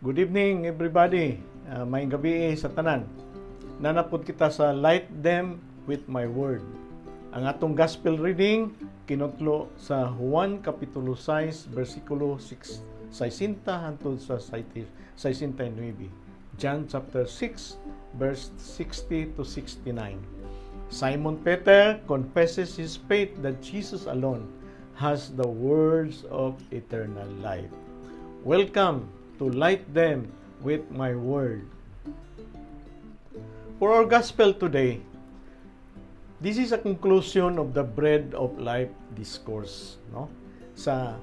Good evening everybody. May gabi sa tanan. Nanapod kita sa Light Them with My Word. Ang atong gospel reading kinutlo sa Juan kapitulo 6 bersikulo 60 hangtod sa 69. John chapter 6 verse 60 to 69. Simon Peter confesses his faith that Jesus alone has the words of eternal life. Welcome to Light Them with My Word. For our gospel today, this is a conclusion of the Bread of Life discourse, no? Sa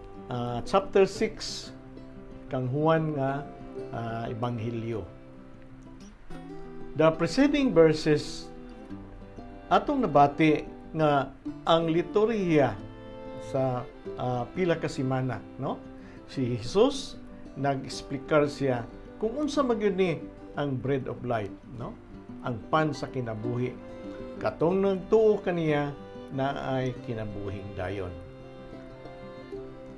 chapter 6 kang Juan nga ebanghelyo. The preceding verses atong nabati nga ang liturhiya sa pila ka semana, no? Si Jesus nag-explicar siya kung unsa magyud ni ang bread of life, no? Ang pan sa kinabuhi. Katong nagtuo kaniya na ay kinabuhing dayon.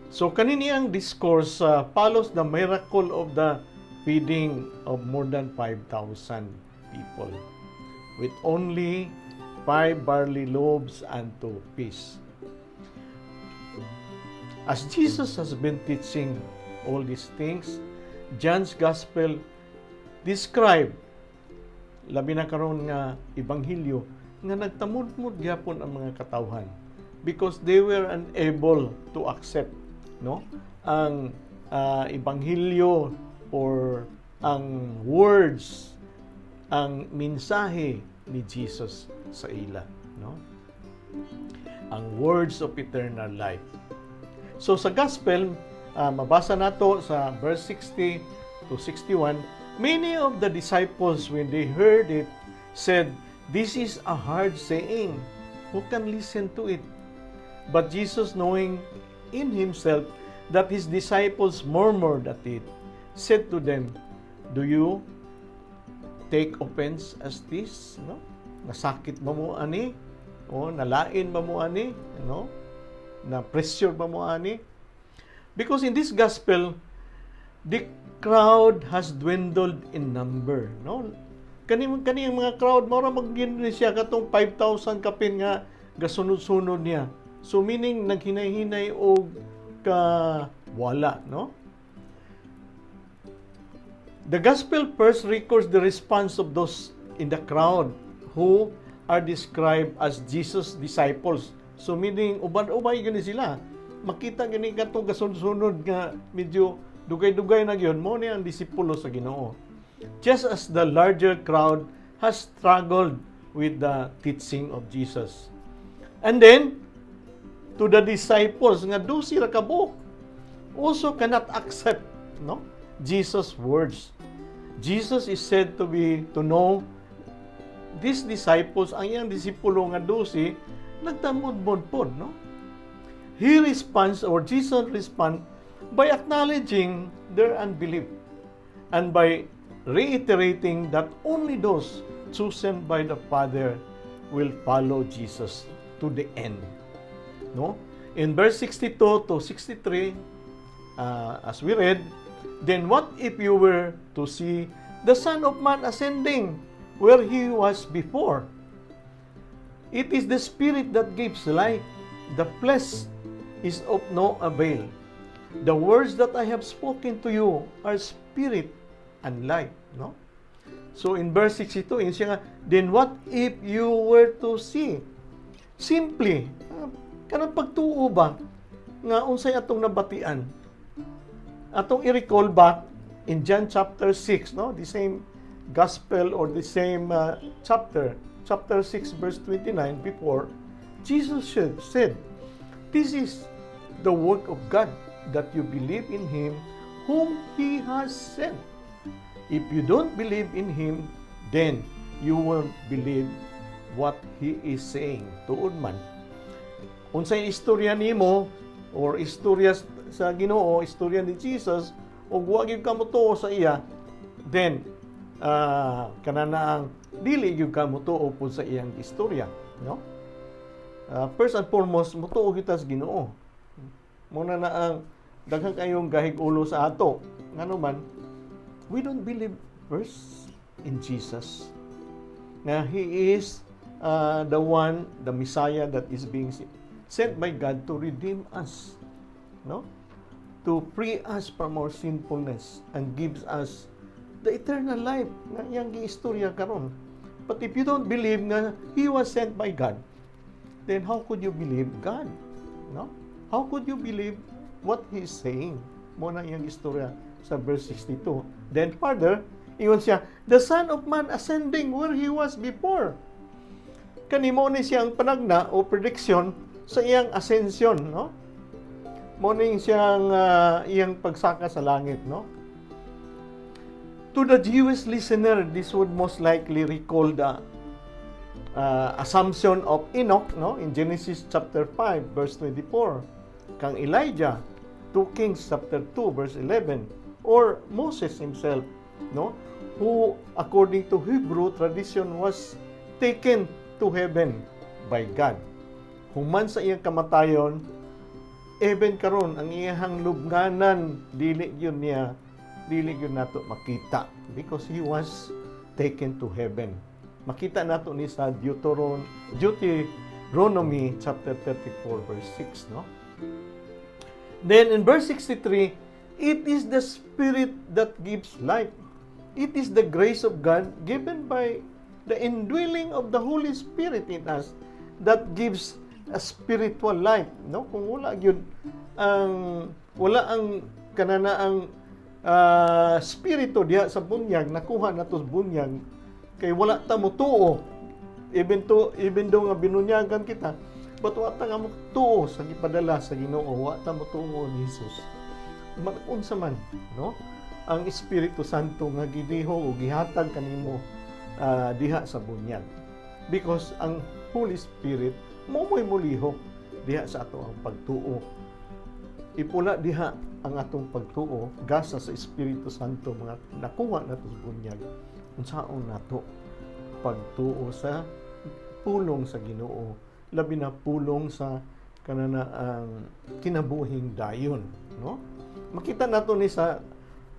So kanini ang discourse follows the miracle of the feeding of more than 5,000 people with only 5 barley loaves and 2 fish. As Jesus has been teaching all these things, John's Gospel describe labi na karon nga ebanghelyo nga nagtamudmud gyapon ang mga katawhan because they were unable to accept, no, ang ebanghelyo or ang words, ang mensahe ni Jesus sa ila, no, ang words of eternal life. So sa gospel, mabasa nato sa verse 60 to 61, many of the disciples, when they heard it, said, "This is a hard saying. Who can listen to it?" But Jesus, knowing in himself that his disciples murmured at it, said to them, "Do you take offense as this?" No? Nasakit ba mo ani? O nalain ba mo ani? No? Na pressure ba mo ani? Because in this gospel, the crowd has dwindled in number, no? Kani mga crowd mora magin siya katong 5,000 kapin nga gasunod-sunod niya. So meaning naghinay-hinay og ka wala, no? The gospel first records the response of those in the crowd who are described as Jesus' disciples. So meaning uban-ubay gani sila. Makita gani katong gasunod-sunod nga medyo dugay-dugay na gyud mo ni ang disipulo sa Ginoo. Just as the larger crowd has struggled with the teaching of Jesus. And then to the disciples nga do sila kabuk also cannot accept, no, Jesus' words. Jesus is said to know these disciples, ang iyang disipulo nga 12 nagtamudmod pod, no? He responds, or Jesus responds by acknowledging their unbelief and by reiterating that only those chosen by the Father will follow Jesus to the end. No? In verse 62 to 63, as we read, "Then what if you were to see the Son of Man ascending where he was before? It is the Spirit that gives life. The flesh is of no avail. The words that I have spoken to you are spirit and life." No? So in verse 62, siya nga, "Then what if you were to see?" Simply, kanang pagtuo ba nga unsay atong nabatian? Atong i-recall back in John chapter 6, no? The same gospel or the same chapter 6 verse 29 before, Jesus said, "This is the work of God, that you believe in Him whom He has sent. If you don't believe in Him, then you won't believe what He is saying." Tuod man. Unsay istorya nimo or istorya sa Ginoo, istorya ni Jesus, o wa gyud ka motuo sa iya, then kanana ang dili gyud ka motuo pod sa iyang istorya, no? First and foremost, motuo kita sa Ginoo. Muna na ang daghang kayong gahig ulo sa ato. Ngano man, we don't believe first in Jesus. Na He is the one, the Messiah that is being sent by God to redeem us, no? To free us from our sinfulness and gives us the eternal life nga iyang giistorya karon. But if you don't believe na He was sent by God, then how could you believe God? No? How could you believe what He is saying? Muna iyang istorya sa verse 62. Then further, ingon siya, the Son of Man ascending where He was before. Kanimo ni siyang panagna o prediction sa iyang ascension, no? Morning siyang iyang pagsaka sa langit, no? To the Jewish listener, this would most likely recall the assumption of Enoch, no? In Genesis chapter 5, verse 24. Kang Elijah, 2 Kings chapter 2, verse 11. Or Moses himself, no? Who, according to Hebrew tradition, was taken to heaven by God. Human sa iyang kamatayon, even karon ang iyang lubnganan dili yun nato makita because he was taken to heaven. Makita nato ni sa Deuteronomy chapter 34 verse 6, no? Then in verse 63, it is the Spirit that gives life. It is the grace of God given by the indwelling of the Holy Spirit in us that gives a spiritual life, no? Kung wala ang kananaang spirito diha sa bunyag, nakuha nato sa bunyag kay wala ta mo tuo, even though nga binunyagan kita, but wala ta nga mo tuo sa gipadala sa Ginoo, wala ta mo tuo ni Jesus. Unsa man, no? Ang Espiritu Santo nga gidiho o gihatag kanimo diha sa bunyag, because ang Holy Spirit mo'y mulihok diha sa ato ang pagtuo. Ipula diha ang atong pagtuo gasa sa Espiritu Santo mga nakuha nato sa bunyag. Unsaon nato pagtuo sa pulong sa Ginoo, labi na pulong sa kananaang kinabuhing dayon, no? Makita nato ni sa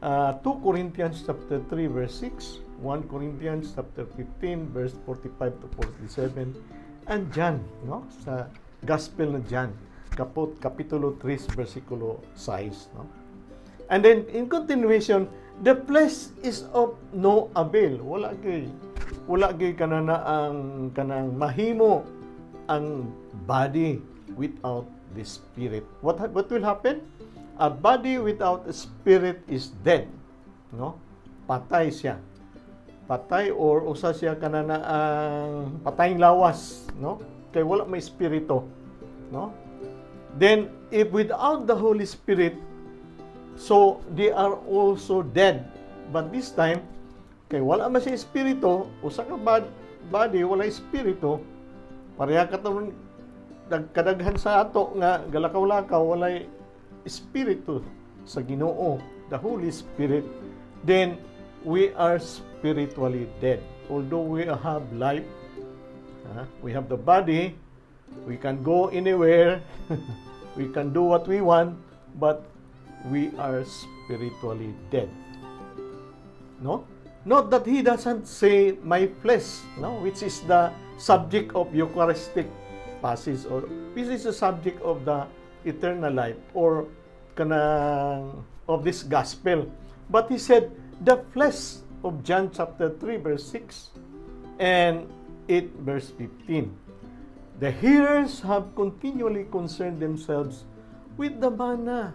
2 Corinthians chapter 3 verse 6, 1 Corinthians chapter 15 verse 45 to 47. And John, no? Sa Gospel na John, kapitulo 3, versikulo 6, no? And then, in continuation, the flesh is of no avail. Wala gay kanang mahimo ang body without the Spirit. What will happen? A body without a Spirit is dead, no? Patay siya. Patay or usa siya kanana ang patayng lawas, no? Kay wala may espiritu, no? Then if without the Holy Spirit, so they are also dead. But this time kay wala man siya espiritu, usa ka body wala espiritu, pareha ka taon kadaghan sa ato nga galakaw-lakaw wala espiritu sa Ginoo, the Holy Spirit, then we are spiritually dead. Although we have life, we have the body, we can go anywhere, we can do what we want, but we are spiritually dead. No? Note that he doesn't say my flesh, no, which is the subject of Eucharistic passage, or which is the subject of the eternal life or kanang of this gospel. But he said the flesh of John chapter 3 verse 6 and 8 verse 15. The hearers have continually concerned themselves with the manna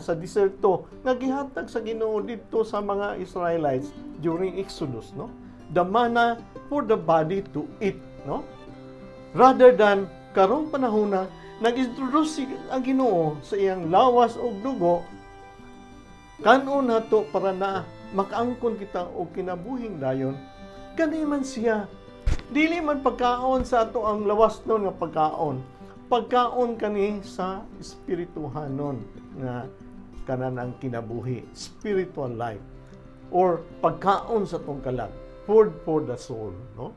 sa diserto nga gihatag sa Ginoo didto sa mga Israelites during Exodus, no? The manna for the body to eat, no? Rather than karong panahon na nag-introduce ang Ginoo sa iyang lawas o dugo, kanon nato para na makaangkon kita o kinabuhing dayon, kani man siya. Dili man pagkaon sa ato ang lawas nun nga pagkaon kani sa espirituhanon nga kanang kinabuhi, spiritual life, or pagkaon sa tong kalag, food for the soul, no?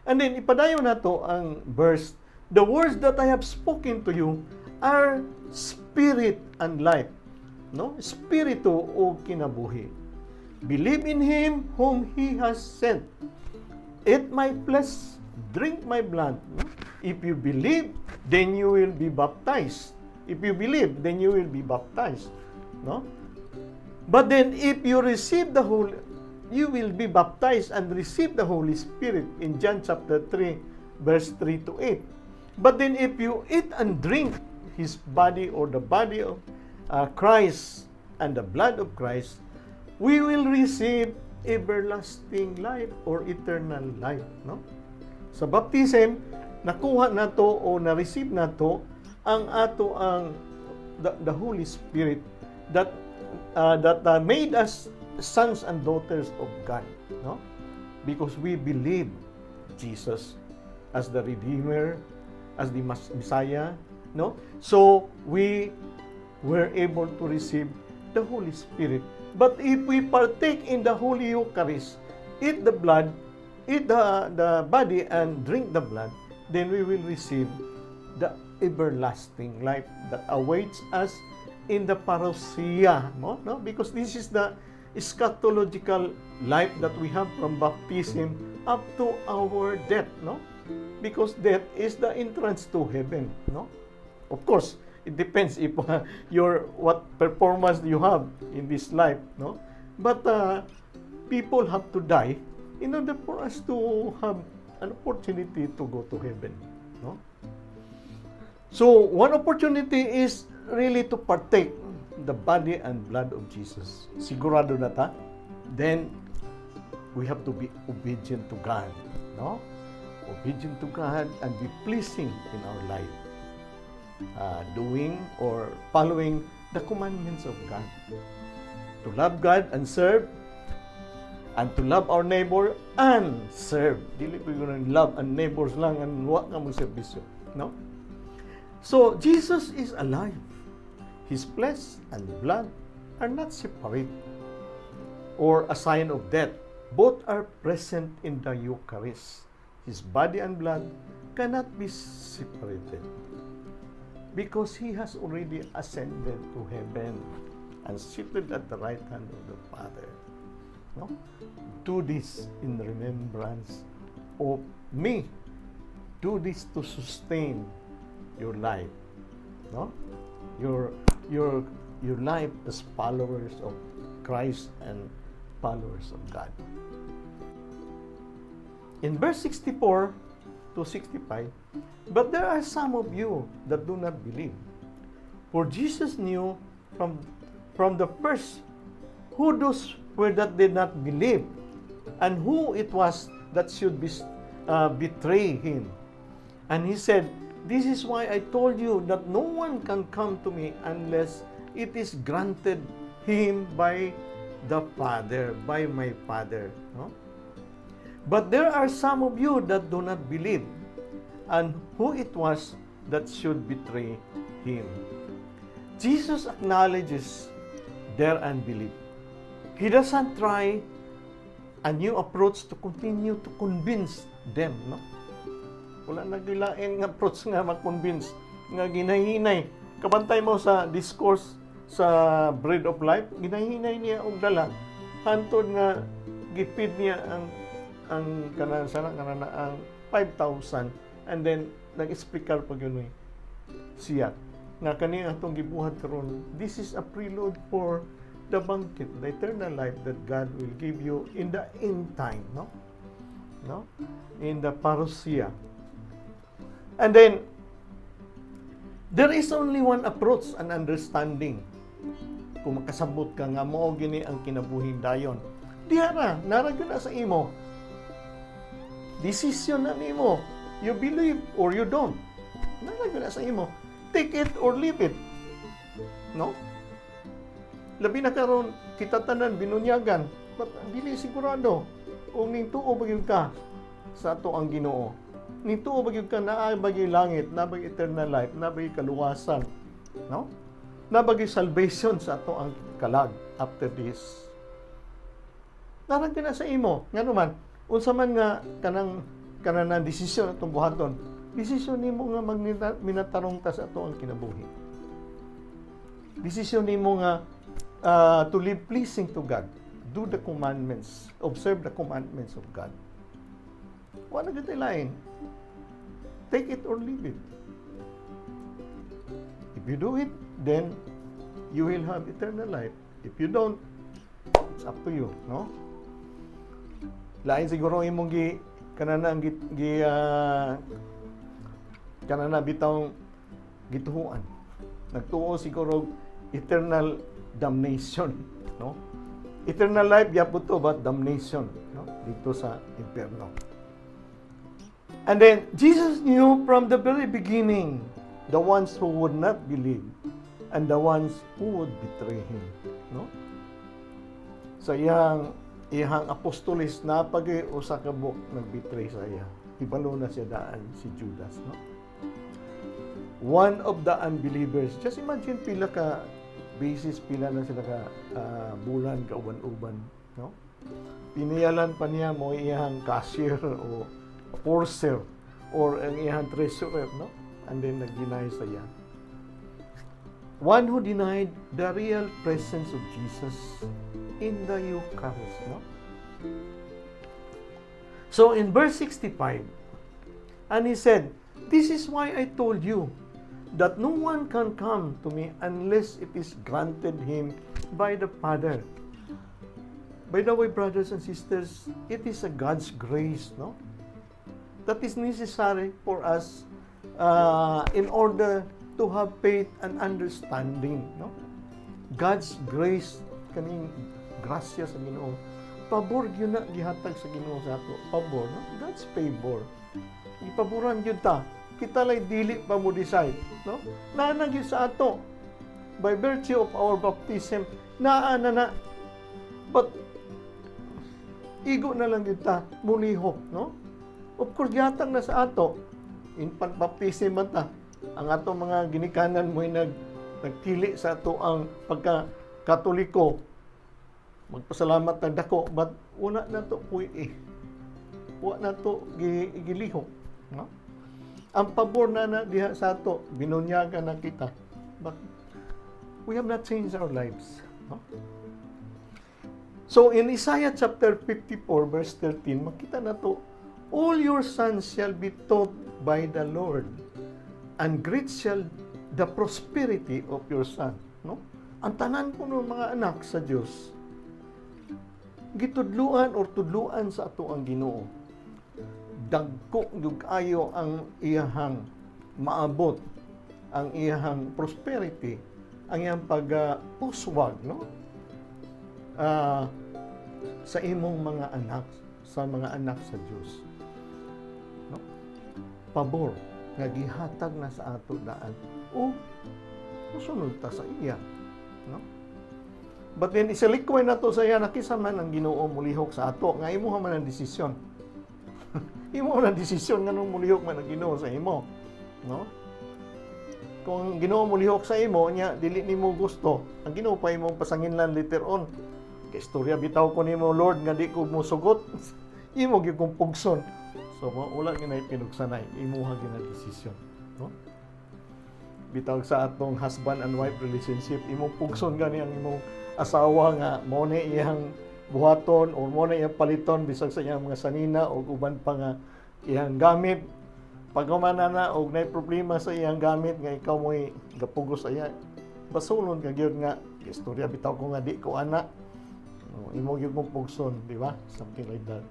And then ipadayon nato ang verse, the words that I have spoken to you are spirit and life, no? Espiritu o kinabuhi. Believe in Him whom He has sent. Eat my flesh, drink my blood. If you believe, then you will be baptized. If you believe, then you will be baptized. No? But then if you receive the Holy, you will be baptized and receive the Holy Spirit in John chapter 3, verse 3 to 8. But then if you eat and drink His body or the body of Christ and the blood of Christ, we will receive everlasting life or eternal life. No? Sa baptism, nakuha na to o na-receive na to ang the Holy Spirit that made us sons and daughters of God, no? Because we believe Jesus as the Redeemer, as the Messiah, no? So we were able to receive the Holy Spirit. But if we partake in the Holy Eucharist, eat the blood, eat the body and drink the blood, then we will receive the everlasting life that awaits us in the parousia, no? Because this is the eschatological life that we have from baptism up to our death, no? Because death is the entrance to heaven, no? Of course, it depends if what performance you have in this life, no? But people have to die in order for us to have an opportunity to go to heaven, no? So one opportunity is really to partake the body and blood of Jesus. Sigurado na ta? Then we have to be obedient to God, no? Obedient to God and be pleasing in our life. Doing or following the commandments of God. To love God and serve, and to love our neighbor and serve. Dili ko yung love and neighbors lang and wa ka mong serbisyo, no? So, Jesus is alive. His flesh and blood are not separate or a sign of death. Both are present in the Eucharist. His body and blood cannot be separated because He has already ascended to heaven and seated at the right hand of the Father. No? Do this in remembrance of me. Do this to sustain your life. No? Your life as followers of Christ and followers of God. In verse 64 to 65, but there are some of you that do not believe. For Jesus knew from the first who those were that did not believe, and who it was that should betray Him. And He said, "This is why I told you that no one can come to me unless it is granted him by the Father, by my Father." No? But there are some of you that do not believe, and who it was that should betray Him. Jesus acknowledges their unbelief. He doesn't try a new approach to continue to convince them, no? Wala nagilain nga approach nga mag-convince, nga ginahinay. Kabantay mo sa discourse sa Bread of Life, ginahinay niya og dala. Hantod nga gipid niya ang 5,000 and then nag-explicar pag yun siya. Nga kani atong gibuhat karon, this is a prelude for the banquet, the eternal life that God will give you in the end time, no? No? In the parousia. And then, there is only one approach and understanding. Kung makasabot ka nga mo, gini ang kinabuhing dayon. Diha na, naragyo na sa imo. Decision na nimo. You believe or you don't. Naragyo na sa imo. Take it or leave it. No? Labi na karon kita tanan binunyagan. But dili sigurado. Kung ning tuo bagyod ka sa ato ang Ginoo. Nito bagyod ka naa bagay langit, na bagay eternal life, na bagay kaluwasan, no? Na bagay salvation sa ato ang kalag after this. Narang na sa imo, ngano man, unsa man nga kanang desisyon atong buhaton, desisyon nimo nga minatarong ta sa ato ang kinabuhi. Desisyon nimo nga to live pleasing to God do the commandments, observe the commandments of God. Wala na ganda lain. Take it or leave it. If you do it, then you will have eternal life. If you don't, it's up to you, no? Lain siguro imong kanana bitawng gituhuan. Nagtuo siguro eternal damnation, no? Eternal life gyapon to, but damnation, no? Dito sa impyerno. And then Jesus knew from the very beginning the ones who would not believe and the ones who would betray him, no? Sa iyang apostolis na usa ka buok nagbetray sa iya. Ibalo na siya daan si Judas, no? One of the unbelievers. Just imagine pila ka basis, pila na sila ka bulan, kauban-uban, no? Piniyalan pa niya mo iyang cashier o purser or ang iyang treasurer, no? And then nag-deny sa iya. One who denied the real presence of Jesus in the Eucharist, no? So in verse 65, and he said, "This is why I told you that no one can come to me unless it is granted him by the Father." By the way, brothers and sisters, it is a God's grace, no? That is necessary for us in order to have faith and understanding, no? God's grace, kaning grasya sa Ginoo. Pabor gyud na gihatag sa Ginoo sa ato. Pabor, no? God's favor. Ipaboran gyud ta. Kita lay dili pa mo decide, no? Naa na gyud sa ato. By virtue of our baptism, naa na. But igo na lang gyud ta, mulihok, no? Of course, gihatag na sa ato. In baptism man ta. Ang ato mga ginikanan mo nagtili sa ato ang pagka-Katoliko. Magpasalamat na dako, but wala na to puwi wala na to gilihok, no? Ang pabor na diha sa ato, binunyagan na kita, but we have not changed our lives, no? So in Isaiah chapter 54 verse 13, makita na to, all your sons shall be taught by the Lord, and great shall the prosperity of your son, no? Ang tanan po ng mga anak sa Dios gitudluan or tudluan sa ato ang Ginoo. Dagko gyud ayo ang iyahang maabot, ang iyahang prosperity, ang iyang pag-uswag, no? Sa imong mga anak, sa mga anak sa Dios, no? Pabor nga gihatag na sa ato daan. Musunod ta sa iya, no? But then isalikway na to sa iya, nakisa man ang Ginoo mulihok sa ato, nga imo man ang desisyon. Imo man ang desisyon nga nung mulihok man ang Ginoo sa imo, no? Kung ang Ginoo mulihok sa imo nya dili nimo gusto, ang Ginoo pa imong pasanginlan later on. Kay istorya bitaw ko nimo, Lord, nga di ko mosugot. Imo gyud kong pugson. So wala ginay pinugsanay, imo ha gina desisyon, no? Bitaw sa atong husband and wife relationship, imong pugson gani ang imong asawa nga mo na iyang buhaton o mo na iyang paliton bisag sa iyang mga sanina o uban pa nga iyang gamit. Pag humana na o na problema sa iyang gamit nga ikaw mo'y gapugos sa iya, basulon ka gyud nga istorya bitaw ko nga di ko ana, imo gyud mong pugson, di ba? Something like that.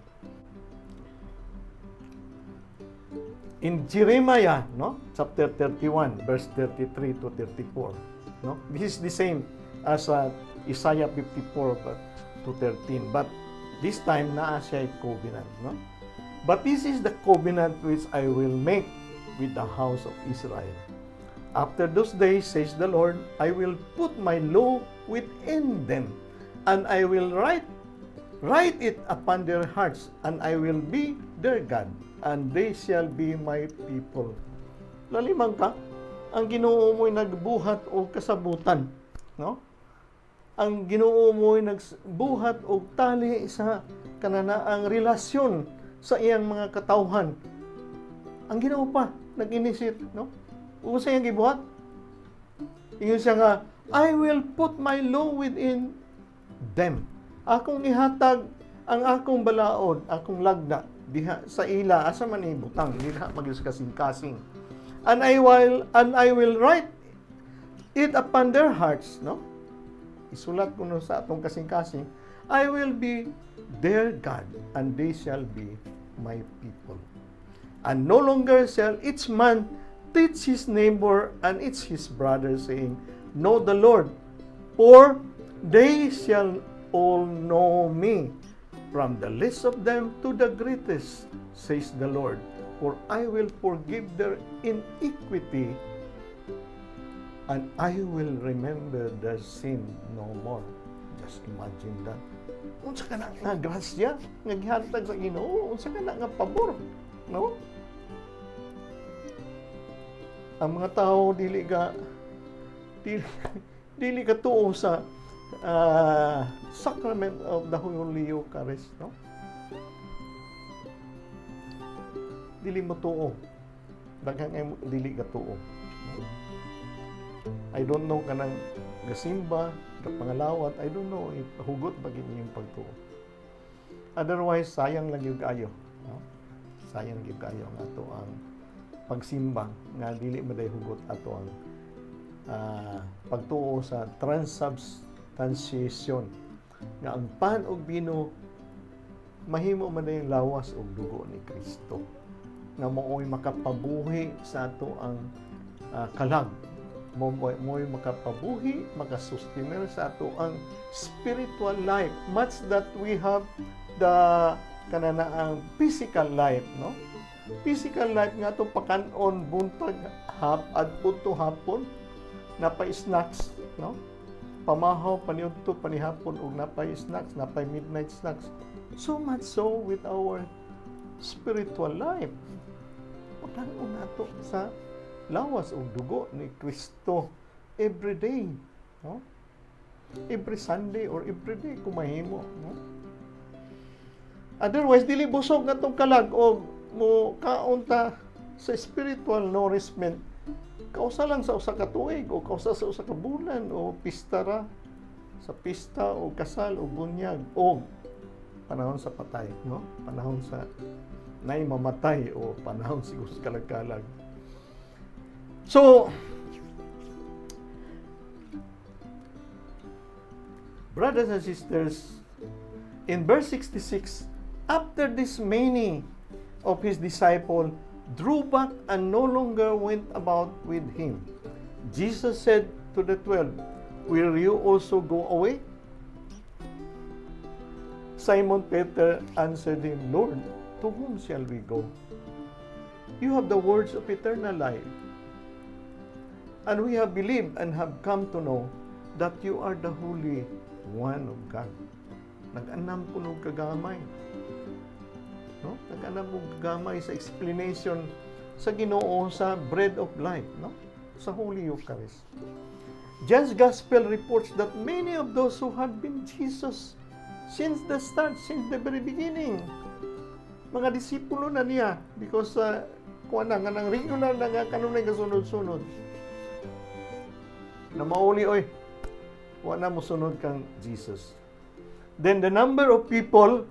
In Jeremiah, no, chapter 31 verse 33 to 34, no, this is the same as Isaiah 54 to 13, but this time naa siya covenant, no? But this is the covenant which I will make with the house of Israel. After those days, says the Lord, I will put my law within them, and I will write it upon their hearts, and I will be their God, and they shall be my people. Lalimang ka, ang Ginoo mo'y nagbuhat o kasabutan, no? Ang Ginoo mo'y nagbuhat og tali sa kananaang relasyon sa iyang mga katawhan. Ang Ginoo pa nag-initiate, no? Usa iyang gibuhat. Ingon siya nga, I will put my law within them. Akong ihatag ang akong balaod, akong lagda diha sa ila asa man ibutang diha magyus kasing-kasing. And I will write it upon their hearts, no? Isulat ko no sa atong kasing-kasing, I will be their God, and they shall be my people. And no longer shall each man teach his neighbor and each his brother, saying, Know the Lord, for they shall all know me, from the least of them to the greatest, says the Lord. For I will forgive their iniquity, and I will remember their sin no more. Just imagine that. Unsa ka na nga grasya, nga gihatag sa Ginoo, unsa ka na nga pabor, no? Ang mga tao dili ka tuo sa Sacrament of the Holy Eucharist, no? Dili mo tuo. Daghang dili ka tuo. I don't know kanang gasimba, kapangalawat, I don't know if hugot ba gini yung pagtuo. Otherwise, sayang lang yung kayo, no? Sayang yung kayo nga ato ang pagsimba nga dili maday hugot ato ang pagtuo sa transubstantiation nga ang pan ug bino mahimo man yung lawas ug dugo ni Kristo nga mooy makapabuhi sa ato ang kalag, mooy makapabuhi, makasustainer sa ato ang spiritual life, much that we have the kananaang physical life, no? Physical life nga to pakanon buntag adto to hapon napay snacks, no? Pamahaw paniudto panihapon ug napay snacks, napay midnight snacks. So much so with our spiritual life. Pagkaon nato sa lawas ug dugo ni Kristo every day, no? Every Sunday or every day kung mahimo, no? Otherwise dili busog nga tong kalag og mo kaunta sa spiritual nourishment kausa lang sa usa ka tuig o kausa sa usa ka bulan o pista ra sa pista o kasal o bunyag o panahon sa patay, no? Panahon sa nay mamatay o panahon siguro sa kalag-kalag. So brothers and sisters, in verse 66, after this many of his disciples drew back and no longer went about with him, Jesus said to the 12, Will you also go away? Simon Peter answered him, Lord, to whom shall we go? You have the words of eternal life, and we have believed and have come to know that you are the Holy One of God. Nag-anam ko ng kagamay. No? Nag-anam ko kagamay sa explanation sa Ginoo sa bread of life, no? Sa Holy Eucharist. John's Gospel reports that many of those who had been Jesus since the start, since the very beginning, mga disipulo na niya because kuha na nga ng regular na nga kanunay kasunod-sunod na mauli, oy, wala mo sunod kang Jesus. Then the number of people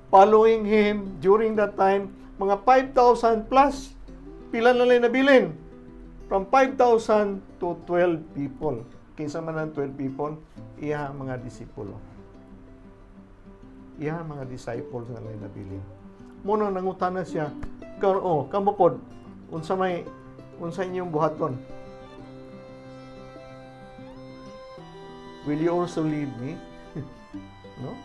following him during that time, mga 5,000 plus, pila na lang nabilin? From 5,000 to 12 people. Kinsa man ang 12 people? Iya mga disipulo. Iya mga disciples na lang nabilin. Muna nangutana siya, kamo pod, unsa inyong buhaton? Will you also leave me? No?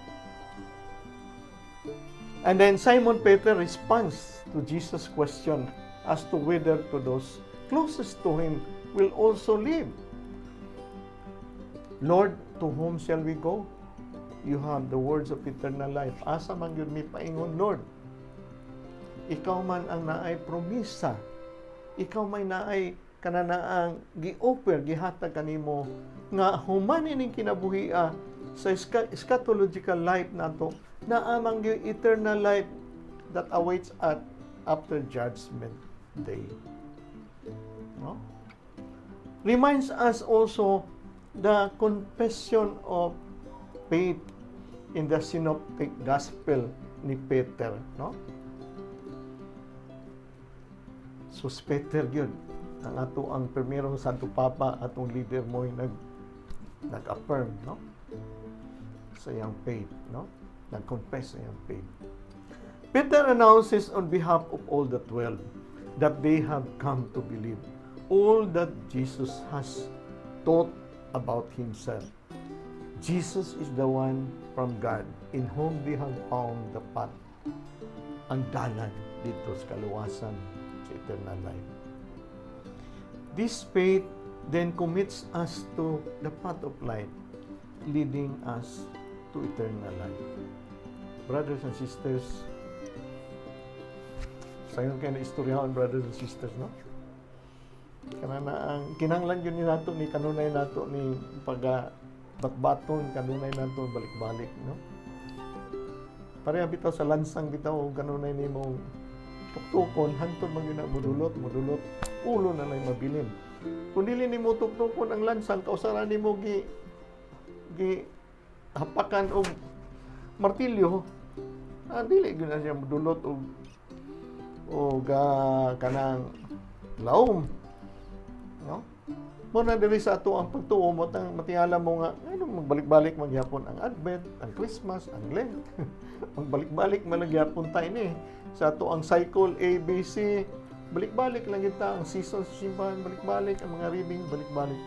And then Simon Peter responds to Jesus' question as to whether to those closest to him will also leave. Lord, to whom shall we go? You have the words of eternal life. Asa man yun mi paingon, Lord? Ikaw man ang naay promisa. Ikaw may naay kananaang gi-offer, gihatag kanimo nga humanin ning kinabuhia sa eschatological life nato na amang yung eternal life that awaits at after judgment day. No? Reminds us also the confession of faith in the synoptic gospel ni Peter, no? So, Peter yun, ang ato ang primerong Santo Papa atong leader mo nag-affirm, no? Sa iyang faith, no? Nag-confess sa iyang faith. Peter announces on behalf of all the 12 that they have come to believe all that Jesus has taught about himself. Jesus is the one from God in whom they have found the path, ang dalan dito sa kaluwasan, sa eternal life. This faith then commits us to the path of life, leading us to eternal life. Brothers and sisters, sayon kayo na istoryahan, brothers and sisters, no? Kanana ang kinanglan yun ni nato ni kanunay nato ni batbaton kanunay nato balik-balik, no? Pareha bitaw sa lansang bitaw kanunay nimo tuktukon hangtod man gyud na mudulot ulo na lay mabilin. Kun dili nimo tuktukon ang lansang kausaran nimo gi hapakan og martilyo, dili gyud na siya mudulot o kanang laom, no? Muna diri sa ato ang pagtuo mo matingala mo nga magbalik-balik magyapon ang Advent, ang Christmas, ang Lent. Magbalik-balik man nagyapon tayo ni sa ato ang cycle ABC, balik-balik lang kita ang season sa simbahan, balik-balik ang mga reading, balik-balik.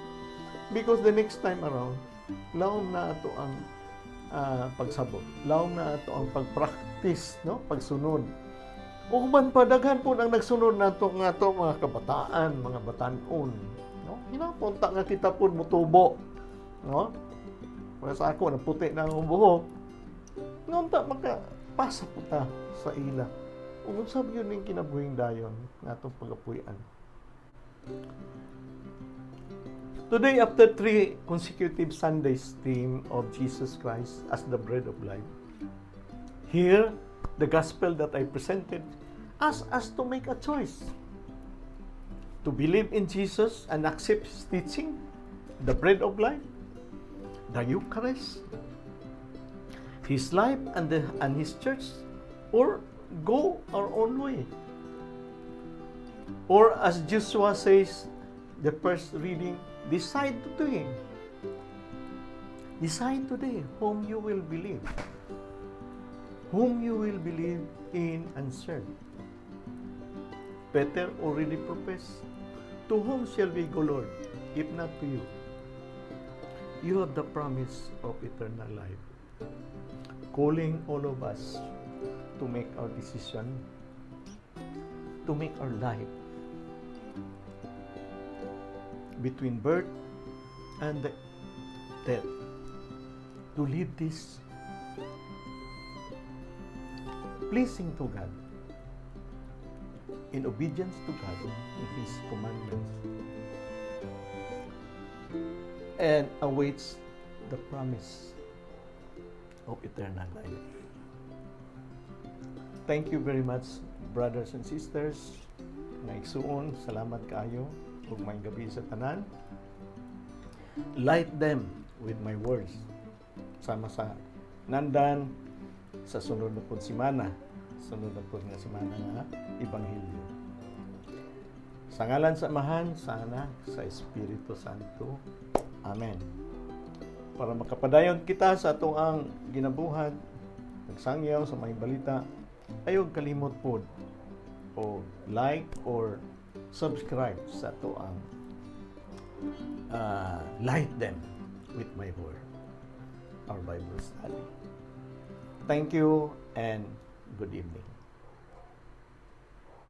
Because the next time around, laom na ato ang pagsabot, laom na ato ang pagpractice, no? Pagsunod. O man padaghan po ang nagsunod nato nga to mga kabataan, mga batanon, no? Hinapunta nga kita po mutubo, no? Para sa ako naputi na ang buhok. Ngunta makapasa po ta sa ila. Ug sabi yun ning kinabuhing dayon natong pagapuy-an. Today, after 3 consecutive Sundays theme of Jesus Christ as the bread of life, here the gospel that I presented asks us to make a choice to believe in Jesus and accept His teaching, the bread of life, the Eucharist, His life and His church, or go our own way. Or as Joshua says, the first reading, decide today. Decide today whom you will believe. Whom you will believe in and serve. Peter already professed, to whom shall we go, Lord, if not to you? You have the promise of eternal life, calling all of us to make our decision, to make our life between birth and death, to live this pleasing to God, in obedience to God and His commandments, and awaits the promise of eternal life. Thank you very much, brothers and sisters. Naigsuon, salamat kayo ug may gabi sa tanan. Light them with my words. Sama sa nandan sa sunod na pud semana. Sunod na pud nga semana nga Ebanghelyo. Sa ngalan sa Amahan, sana sa Espiritu Santo. Amen. Para makapadayon kita sa atoang ginabuhat, nagsangyaw sa may balita, ayog kalimot pod o like or subscribe sa atoang light them with my word, our Bible study. Thank you and good evening.